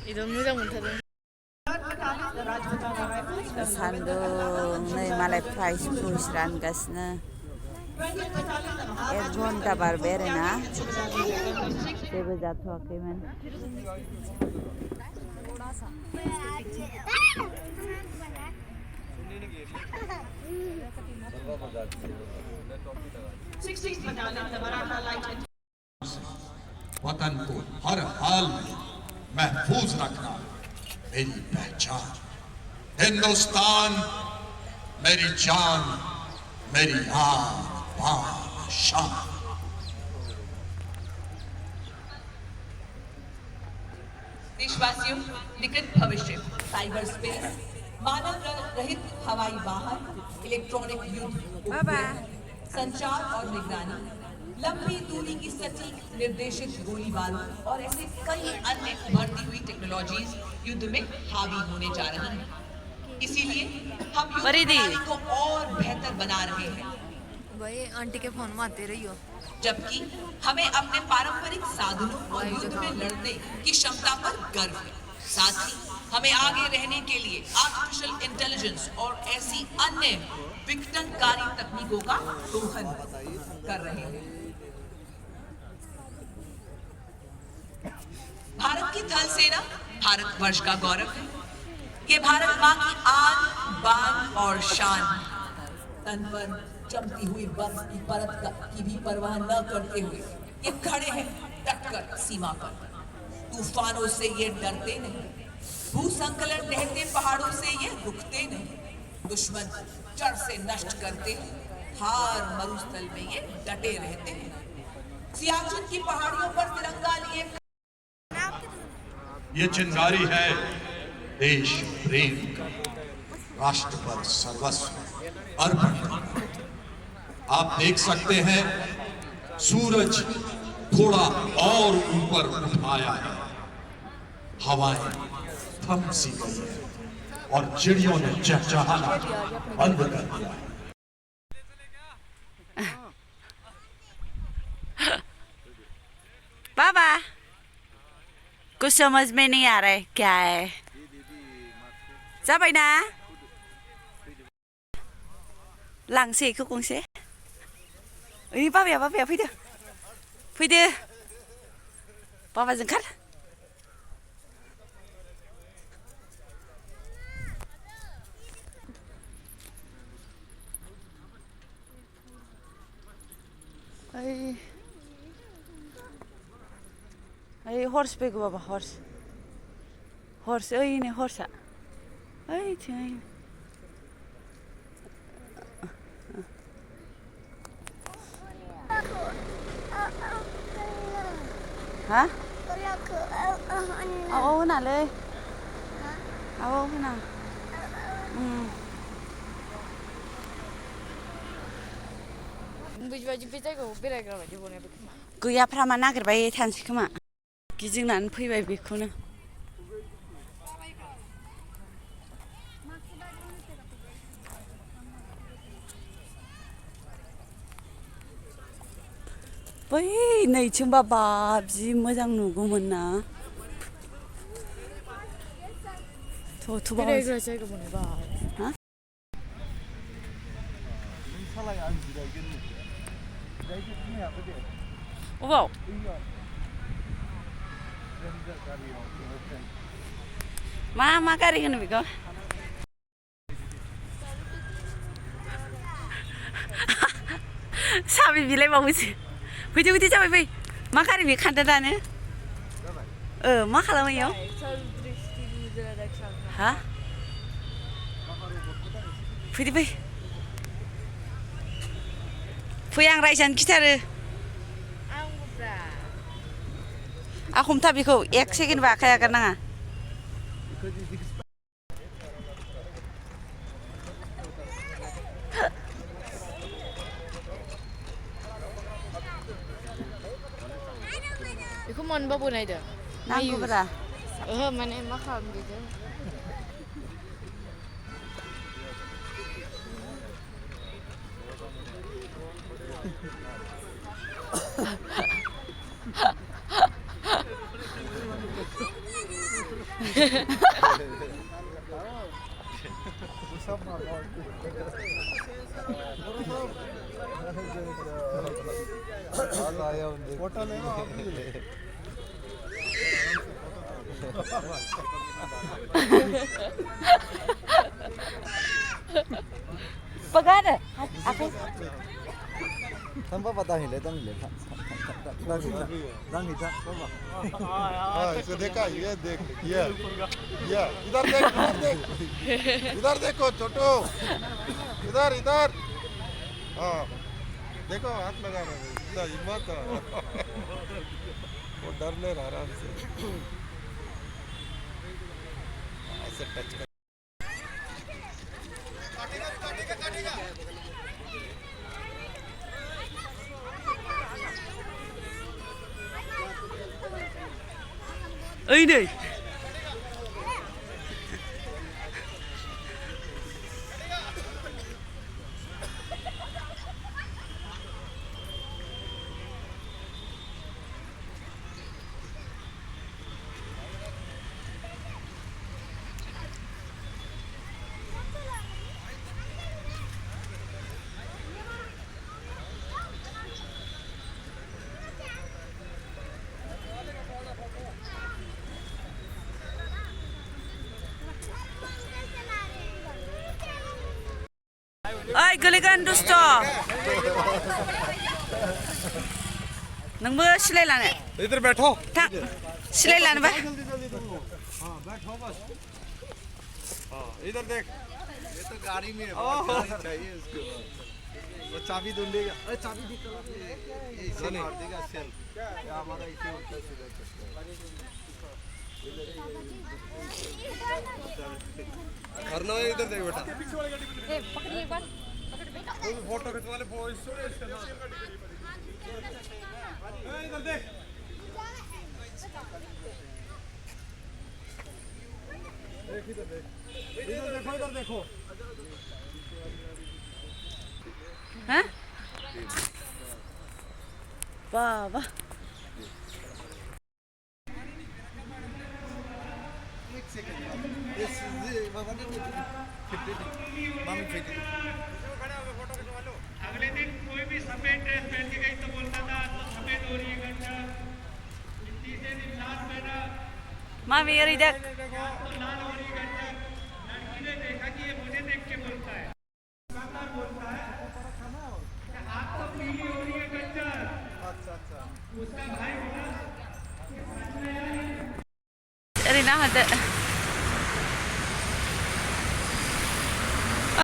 이런 무장 못하던. सान्दुं नै मालाय प्राइस फुइस रानगासिनो 1 घन्टा बारबाय आरोना जेबो जाथ'वाखैमोन वतन को हर हाल में महफूज रखना मेरी पहचान हिंदुस्तान मेरी जान मेरी आन बान शान देशवासियों निकट भविष्य साइबर स्पेस मानव रहित हवाई वाहन इलेक्ट्रॉनिक युद्ध संचार और निगरानी लंबी दूरी की सटीक निर्देशित गोलीबारों और ऐसे कई अन्य बढ़ती हुई टेक्नोलॉजीज युद्ध में हावी होने जा रही हैं। इसीलिए हम युद्ध प्रणाली को और बेहतर बना रहे हैं। भाई आंटी के फोन में आते रही हो। जबकि हमें अपने पारंपरिक साधनों और युद्ध में लड़ने की क्षमता पर गर्व है। साथ ही हमें आगे रहने के लिए आर्टिफिशियल इंटेलिजेंस और ऐसी अन्य विघटनकारी तकनीकों का दोहन कर रहे हैं। भारत की थल सेना भारतवर्ष का गौरव है। ये भारत माँ की आन बान और शान। तन पर चमती हुई बर्फ की परत की भी परवाह न करते हुए ये खड़े हैं डटकर सीमा पर। तूफानों से ये डरते नहीं, भूसंकलन ढहते पहाड़ों से ये रुकते नहीं। दुश्मन जड़ से नष्ट करते हैं, हार मरुस्थल में ये डटे रहते हैं। सियाचिन की पहाड़ियों पर तिरंगा लिए ये चिंगारी है देश प्रेम का राष्ट्र पर सर्वस्व अर्पण करना। आप देख सकते हैं सूरज थोड़ा और ऊपर उठाया है, हवाएं थम सी गई है और चिड़ियों ने चहचहाना बंद कर दिया है। बाबा कुछ समझ में नहीं आ रहा है क्या है जाबाय ना लांसै इखौ गंसे ओइ बाबाया फैदो बाबाजों ओंखार ओइ हर्स फैगौ बाबा हर्स ओइ नै हर्सआ ओइथिं ha? Oo na le. Oo na. गैयाफ्रामा नागिरबाय थानोसै खोमा गिदिंनानै फैबाय बेखौनो बै नैथिंबा बाब जि मोजां नुगौमोन ना थ' बेरायग्रा जायगा बनायबाय हा अबाव मा गारि होनो बेखौ साबि बिलायबावोसो फैदो जाबाय फै मा गारि बे खान्दा दानो मा खालामो इयाव हा फैदो फै आं रायजानो गिथारो आं हमथा बेखौ 1 सेकेन्डबो आखाइ आगारनाङा बेखौ मोनबा बनायदों नांगौब्रा ओहो माने मा खालामदों पगार Tanpa patah hilang, tanpa hilang. इसे देखा ये देख ये इधर देख इधर देखो छोटू इधर इधर हाँ देखो हाथ लगा रहे हैं इतना हिम्मत वो डर ले रहा आराम से ऐसे टच कर ấy này ơi geligan dusto number सिलाई लाने इधर बैठो था सिलाई लाने बा जल्दी जल्दी तुम लोग हाँ बैठो बस हाँ इधर देख ये तो गाड़ी में चाहिए उसको वो चाबी ढूंढेगा अरे चाबी दिखा ये इसे मार देगा सेल या हमारा इसे उल्टा सीधा करना है इधर देख बेटा पकड़िए एक बार फोटो खिंचवा ले इधर देख इधर देखो इधर देखो हैं वाह वाह एक सेकंड ये बाबा ने मामी फेंक दी अगले दिन कोई भी सफेद ड्रेस पहन के गई तो बोलता था तो सफेद हो रही है गंजा तीसरे दिन लाल पहना मामी यार इधर तो लाल हो रही है गंजा लड़की ने देखा कि ये मुझे देख के बोलता है बोलता है कि आप तो पीली हो रही है गंजा अच्छा उसका भाई बोला अरे ना